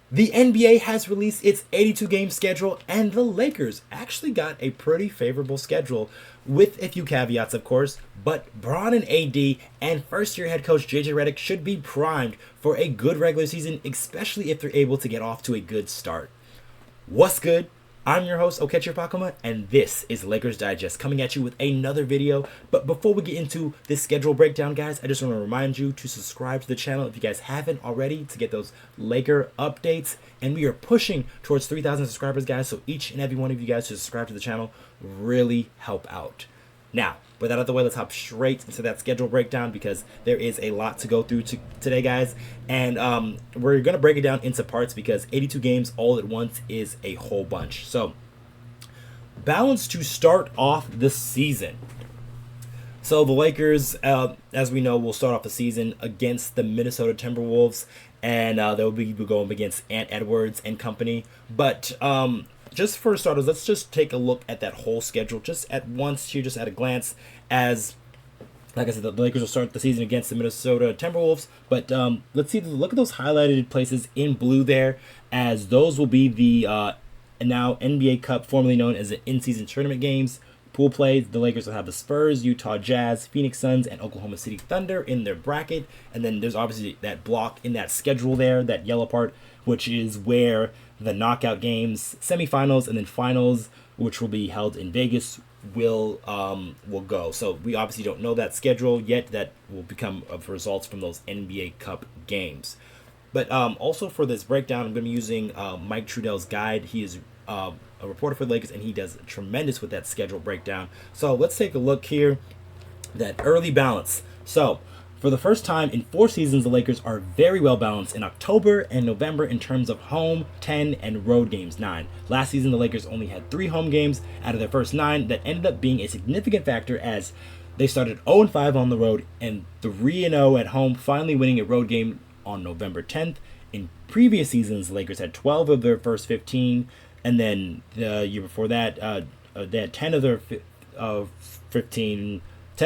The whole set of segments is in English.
The NBA has released its 82 game schedule, and the Lakers actually got a pretty favorable schedule, with a few caveats, of course. But Bron and AD and first year head coach JJ Redick should be primed for a good regular season, especially if they're able to get off to a good start. What's good? I'm your host, Okechi Apakama, and this is Lakers Digest, coming at you with another video. But before we get into this schedule breakdown, guys, I just want to remind you to subscribe to the channel if you guys haven't already to get those Laker updates. And we are pushing towards 3,000 subscribers, guys, so each and every one of you guys who subscribe to the channel really help out. Now, with that out of the way, let's hop straight into that schedule breakdown because there is a lot to go through today, guys. And we're going to break it down into parts because 82 games all at once is a whole bunch. So, balance to start off the season. So, the Lakers, as we know, will start off the season against the Minnesota Timberwolves. And they'll be going against Ant Edwards and company. But just for starters, let's just take a look at that whole schedule just at once here, just at a glance. As, like I said, the Lakers will start the season against the Minnesota Timberwolves. But let's look at those highlighted places in blue there, as those will be the now NBA Cup, formerly known as the in-season tournament games. Pool play, the Lakers will have the Spurs, Utah Jazz, Phoenix Suns, and Oklahoma City Thunder in their bracket. And then there's obviously that block in that schedule there, that yellow part, which is where the knockout games, semifinals, and then finals, which will be held in Vegas, will go. So we obviously don't know that schedule yet. That will become of results from those NBA Cup games. But also for this breakdown, I'm going to be using Mike Trudell's guide. He is a reporter for the Lakers, and he does tremendous with that schedule breakdown. So let's take a look here. That early balance. So for the first time in 4 seasons, the Lakers are very well balanced in October and November in terms of home 10 and road games 9. Last season, the Lakers only had 3 home games out of their first 9. That ended up being a significant factor as they started 0-5 on the road and 3-0 at home, finally winning a road game on November 10th. In previous seasons, the Lakers had 12 of their first 15, and then the year before that, they had 10 of their 10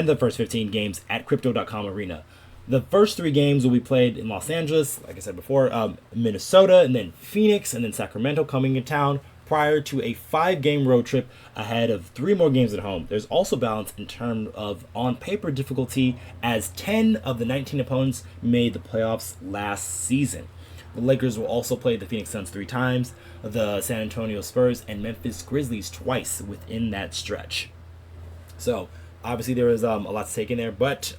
of the first 15 games at Crypto.com Arena. The first 3 games will be played in Los Angeles, like I said before, Minnesota, and then Phoenix, and then Sacramento coming to town prior to a 5-game road trip ahead of 3 more games at home. There's also balance in terms of on-paper difficulty, as 10 of the 19 opponents made the playoffs last season. The Lakers will also play the Phoenix Suns 3 times, the San Antonio Spurs, and Memphis Grizzlies twice within that stretch. So, obviously there is a lot to take in there, but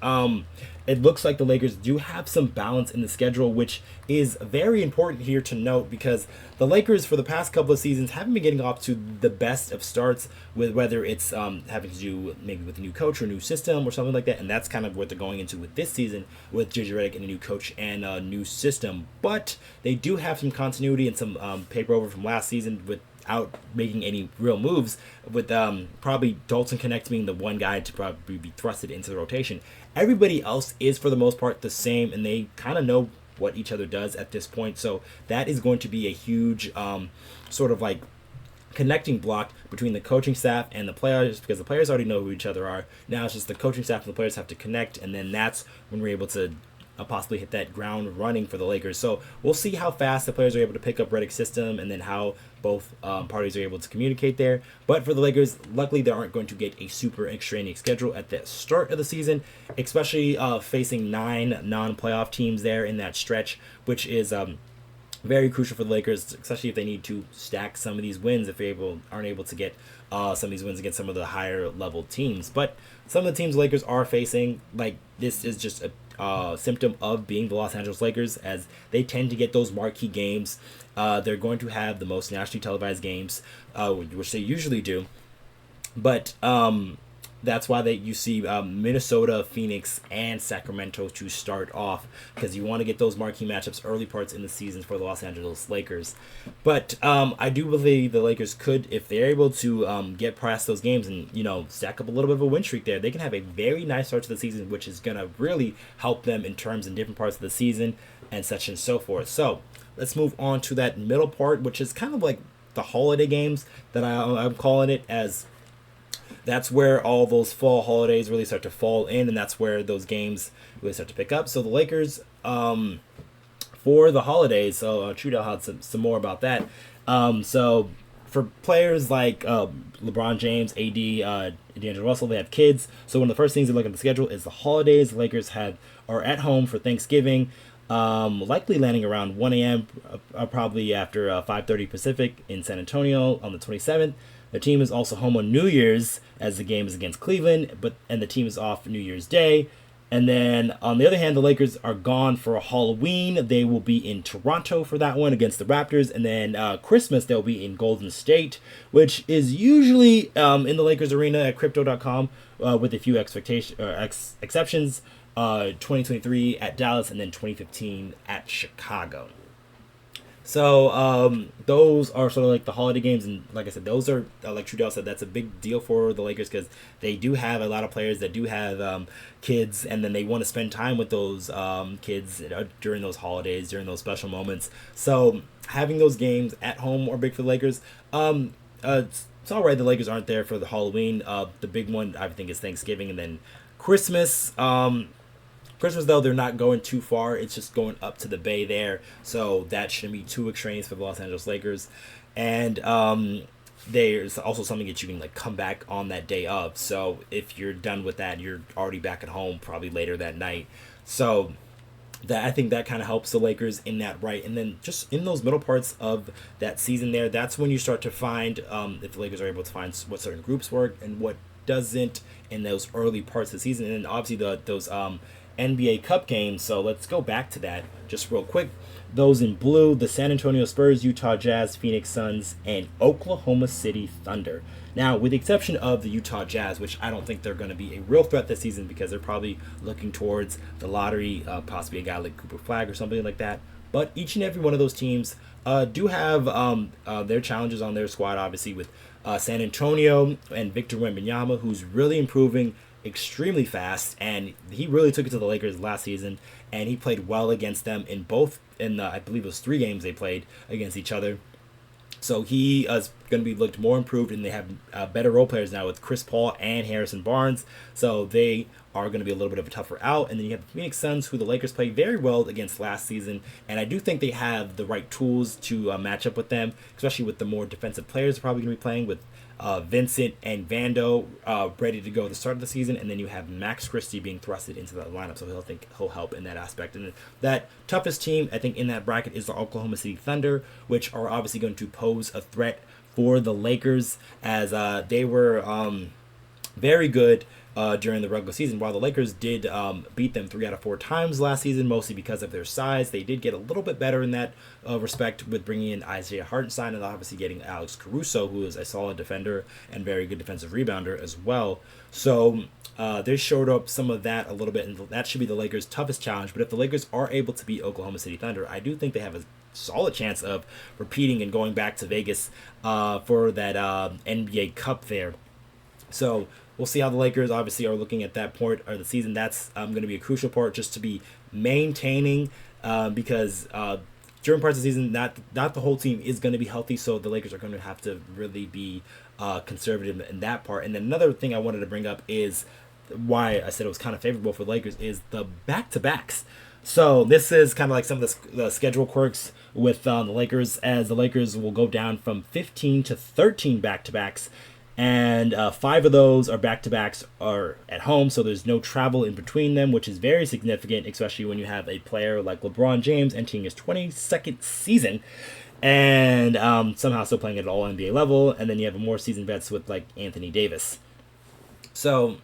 it looks like the Lakers do have some balance in the schedule, which is very important here to note because the Lakers for the past couple of seasons haven't been getting off to the best of starts, with whether it's having to do maybe with a new coach or a new system or something like that, and that's kind of what they're going into with this season with JJ Redick and a new coach and a new system. But they do have some continuity and some paper over from last season without making any real moves, with probably Dalton Connect being the one guy to probably be thrusted into the rotation. Everybody else is, for the most part, the same, and they kind of know what each other does at this point. So that is going to be a huge sort of like connecting block between the coaching staff and the players, because the players already know who each other are. Now it's just the coaching staff and the players have to connect, and then that's when we're able to possibly hit that ground running for the Lakers. So we'll see how fast the players are able to pick up Redick's system, and then how both parties are able to communicate there. But for the Lakers, luckily they aren't going to get a super extraneous schedule at the start of the season, especially facing 9 non-playoff teams there in that stretch, which is very crucial for the Lakers, especially if they need to stack some of these wins, if they aren't able to get some of these wins against some of the higher level teams. But some of the teams the Lakers are facing, like, this is just a symptom of being the Los Angeles Lakers, as they tend to get those marquee games. They're going to have the most nationally televised games, which they usually do. But that's why you see Minnesota, Phoenix, and Sacramento to start off, because you want to get those marquee matchups early parts in the season for the Los Angeles Lakers. But I do believe the Lakers could, if they're able to get past those games and, stack up a little bit of a win streak there, they can have a very nice start to the season, which is going to really help them in terms in different parts of the season and such and so forth. So let's move on to that middle part, which is kind of like the holiday games that I'm calling it, as that's where all those fall holidays really start to fall in, and that's where those games really start to pick up. So the Lakers, for the holidays. So Trudell had some more about that. So for players like LeBron James, AD, D'Angelo Russell, they have kids. So one of the first things they look at the schedule is the holidays. The Lakers are at home for Thanksgiving, likely landing around 1 a.m. Probably after 5:30 Pacific in San Antonio on the 27th. The team is also home on New Year's as the game is against Cleveland, and the team is off New Year's Day. And then, on the other hand, the Lakers are gone for Halloween. They will be in Toronto for that one against the Raptors. And then Christmas, they'll be in Golden State, which is usually in the Lakers arena at Crypto.com with a few exceptions. 2023 at Dallas, and then 2015 at Chicago. So those are sort of like the holiday games, and like I said, those are like Trudell said, that's a big deal for the Lakers because they do have a lot of players that do have kids, and then they want to spend time with those kids during those holidays, during those special moments. So having those games at home are big for the Lakers. It's all right the Lakers aren't there for the Halloween. The big one I think is Thanksgiving, and then Christmas. Christmas, though, they're not going too far. It's just going up to the Bay there. So that shouldn't be too extraneous for the Los Angeles Lakers. And there's also something that you can like come back on that day of. So if you're done with that, you're already back at home probably later that night. So that I think that kind of helps the Lakers in that right. And then just in those middle parts of that season there, that's when you start to find if the Lakers are able to find what certain groups work and what doesn't in those early parts of the season. And then obviously those NBA Cup games. So let's go back to that just real quick. Those in blue, the San Antonio Spurs, Utah Jazz, Phoenix Suns, and Oklahoma City Thunder. Now, with the exception of the Utah Jazz, which I don't think they're going to be a real threat this season because they're probably looking towards the lottery, possibly a guy like Cooper Flag or something like that. But each and every one of those teams do have their challenges on their squad, obviously, with San Antonio and Victor Wembanyama, who's really improving extremely fast, and he really took it to the Lakers last season, and he played well against them in I believe it was 3 games they played against each other. So he is going to be looked more improved, and they have better role players now with Chris Paul and Harrison Barnes. So they are going to be a little bit of a tougher out. And then you have the Phoenix Suns, who the Lakers played very well against last season. And I do think they have the right tools to match up with them, especially with the more defensive players they're probably going to be playing with Vincent and Vando ready to go at the start of the season, and then you have Max Christie being thrusted into the lineup, so he'll help in that aspect. And that toughest team, I think, in that bracket is the Oklahoma City Thunder, which are obviously going to pose a threat for the Lakers, as they were very good during the regular season. While the Lakers did beat them 3 out of 4 times last season, mostly because of their size, they did get a little bit better in that respect with bringing in Isaiah Hartenstein and obviously getting Alex Caruso, who is a solid defender and very good defensive rebounder as well. So they showed up some of that a little bit, and that should be the Lakers' toughest challenge. But if the Lakers are able to beat Oklahoma City Thunder, I do think they have a solid chance of repeating and going back to Vegas for that NBA Cup there. So we'll see how the Lakers obviously are looking at that point of the season. That's going to be a crucial part just to be maintaining because during parts of the season, not the whole team is going to be healthy, so the Lakers are going to have to really be conservative in that part. And then another thing I wanted to bring up is why I said it was kind of favorable for the Lakers is the back-to-backs. So this is kind of like some of the schedule quirks with the Lakers, as the Lakers will go down from 15 to 13 back-to-backs. And 5 of those are back-to-backs are at home, so there's no travel in between them, which is very significant, especially when you have a player like LeBron James entering his 22nd season and somehow still playing at an all-NBA level. And then you have more seasoned vets with like Anthony Davis. So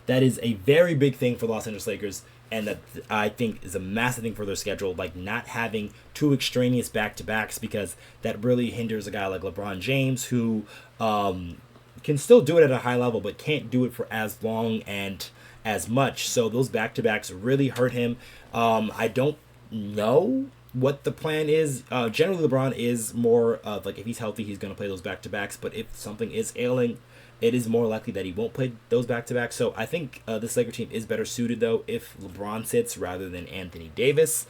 that is a very big thing for the Los Angeles Lakers, and that I think is a massive thing for their schedule, like not having 2 extraneous back-to-backs, because that really hinders a guy like LeBron James, who can still do it at a high level, but can't do it for as long and as much. So those back-to-backs really hurt him. I don't know what the plan is. Generally, LeBron is more of like, if he's healthy, he's going to play those back-to-backs. But if something is ailing, it is more likely that he won't play those back-to-backs. So I think this Laker team is better suited, though, if LeBron sits rather than Anthony Davis,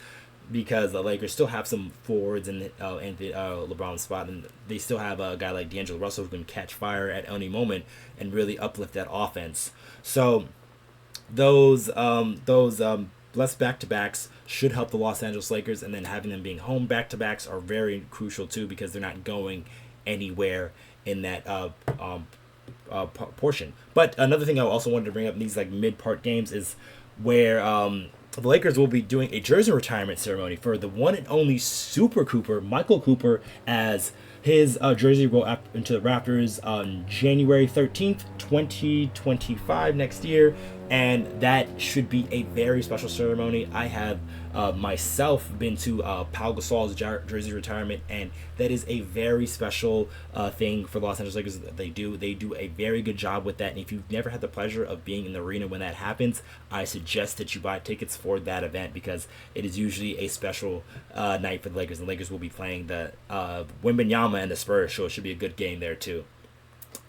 because the Lakers still have some forwards in LeBron's spot, and they still have a guy like D'Angelo Russell who can catch fire at any moment and really uplift that offense. So those less back-to-backs should help the Los Angeles Lakers, and then having them being home back-to-backs are very crucial too, because they're not going anywhere in that portion. But another thing I also wanted to bring up in these like mid-part games is where the Lakers will be doing a jersey retirement ceremony for the one and only Super Cooper, Michael Cooper, as his jersey will go up into the Raptors on January 13th, 2025 next year. And that should be a very special ceremony. I have myself been to Pau Gasol's jersey retirement, and that is a very special thing for the Los Angeles Lakers that they do. They do a very good job with that, and if you've never had the pleasure of being in the arena when that happens, I suggest that you buy tickets for that event, because it is usually a special night for the Lakers. The Lakers will be playing the Wembanyama and the Spurs, so it should be a good game there too.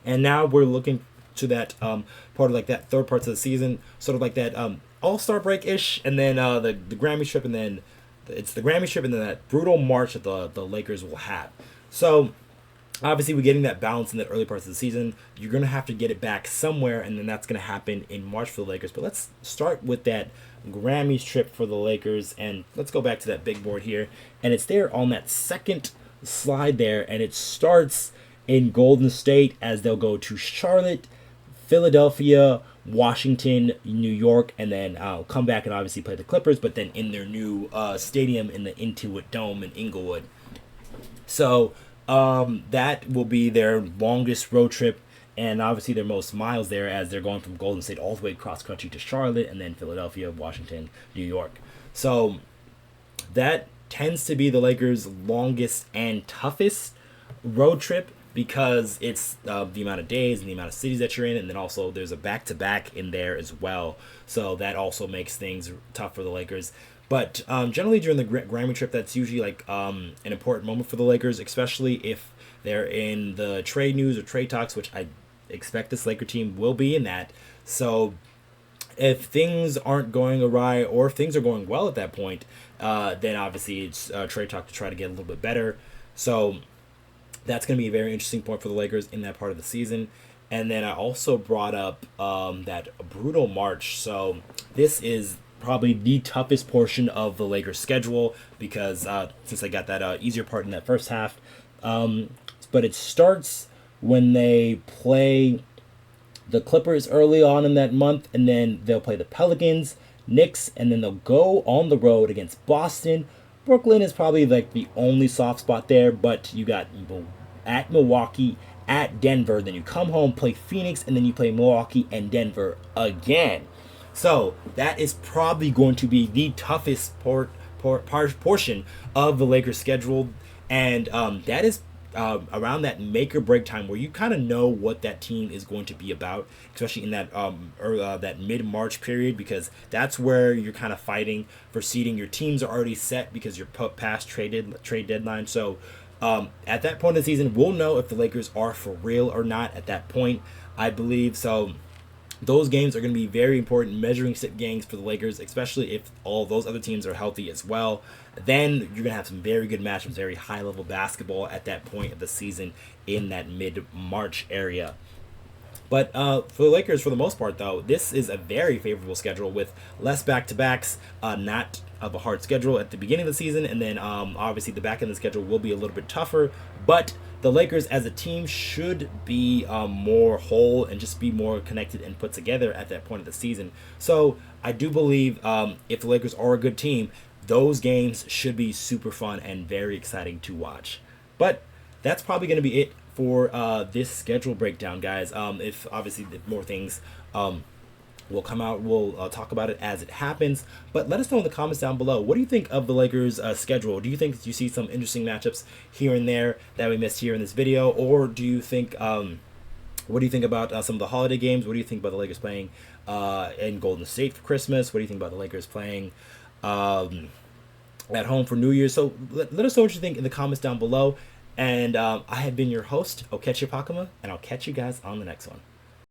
And now we're looking to that part of like that third parts of the season, sort of like that All-Star break-ish, and then the Grammy trip, and then it's the Grammy trip, and then that brutal March that the Lakers will have. So obviously we're getting that balance in the early parts of the season. You're going to have to get it back somewhere, and then that's going to happen in March for the Lakers. But let's start with that Grammys trip for the Lakers, and let's go back to that big board here, and it's there on that second slide there, and it starts in Golden State as they'll go to Charlotte, Philadelphia, Washington, New York, and then come back and obviously play the Clippers, but then in their new stadium in the Intuit Dome in Inglewood. So that will be their longest road trip, and obviously their most miles there, as they're going from Golden State all the way cross country to Charlotte, and then Philadelphia, Washington, New York. So that tends to be the Lakers' longest and toughest road trip, because it's the amount of days and the amount of cities that you're in, and then also there's a back-to-back in there as well. So that also makes things tough for the Lakers. But generally during the Grammy trip, that's usually like an important moment for the Lakers, especially if they're in the trade news or trade talks, which I expect this Laker team will be in that. So if things aren't going awry, or if things are going well at that point, then obviously it's trade talk to try to get a little bit better. So that's going to be a very interesting point for the Lakers in that part of the season. And then I also brought up that brutal March. So this is probably the toughest portion of the Lakers schedule, because since they got that easier part in that first half. But it starts when they play the Clippers early on in that month, and then they'll play the Pelicans, Knicks, and then they'll go on the road against Boston. Brooklyn is probably like the only soft spot there, but you got at Milwaukee, at Denver, then you come home, play Phoenix, and then you play Milwaukee and Denver again. So that is probably going to be the toughest portion of the Lakers schedule, and that is around that make or break time, where you kind of know what that team is going to be about, especially in that that mid-March period, because that's where you're kind of fighting for seeding. Your teams are already set because you're past trade deadline. So at that point of the season, we'll know if the Lakers are for real or not at that point, I believe. So those games are going to be very important measuring stick games for the Lakers, especially if all those other teams are healthy as well. Then you're going to have some very good matchups, very high-level basketball at that point of the season in that mid-March area. But for the Lakers, for the most part, though, this is a very favorable schedule with less back-to-backs, not of a hard schedule at the beginning of the season, and then obviously the back end of the schedule will be a little bit tougher, but the Lakers as a team should be more whole and just be more connected and put together at that point of the season. So I do believe if the Lakers are a good team, those games should be super fun and very exciting to watch. But that's probably going to be it for this schedule breakdown, guys. If more things will come out, we'll talk about it as it happens. But let us know in the comments down below. What do you think of the Lakers' schedule? Do you think you see some interesting matchups here and there that we missed here in this video? Or do you think, what do you think about some of the holiday games? What do you think about the Lakers playing in Golden State for Christmas? What do you think about the Lakers playing at home for New Year's? So let us know what you think in the comments down below. And I have been your host, Okechi Apakama, and I'll catch you guys on the next one.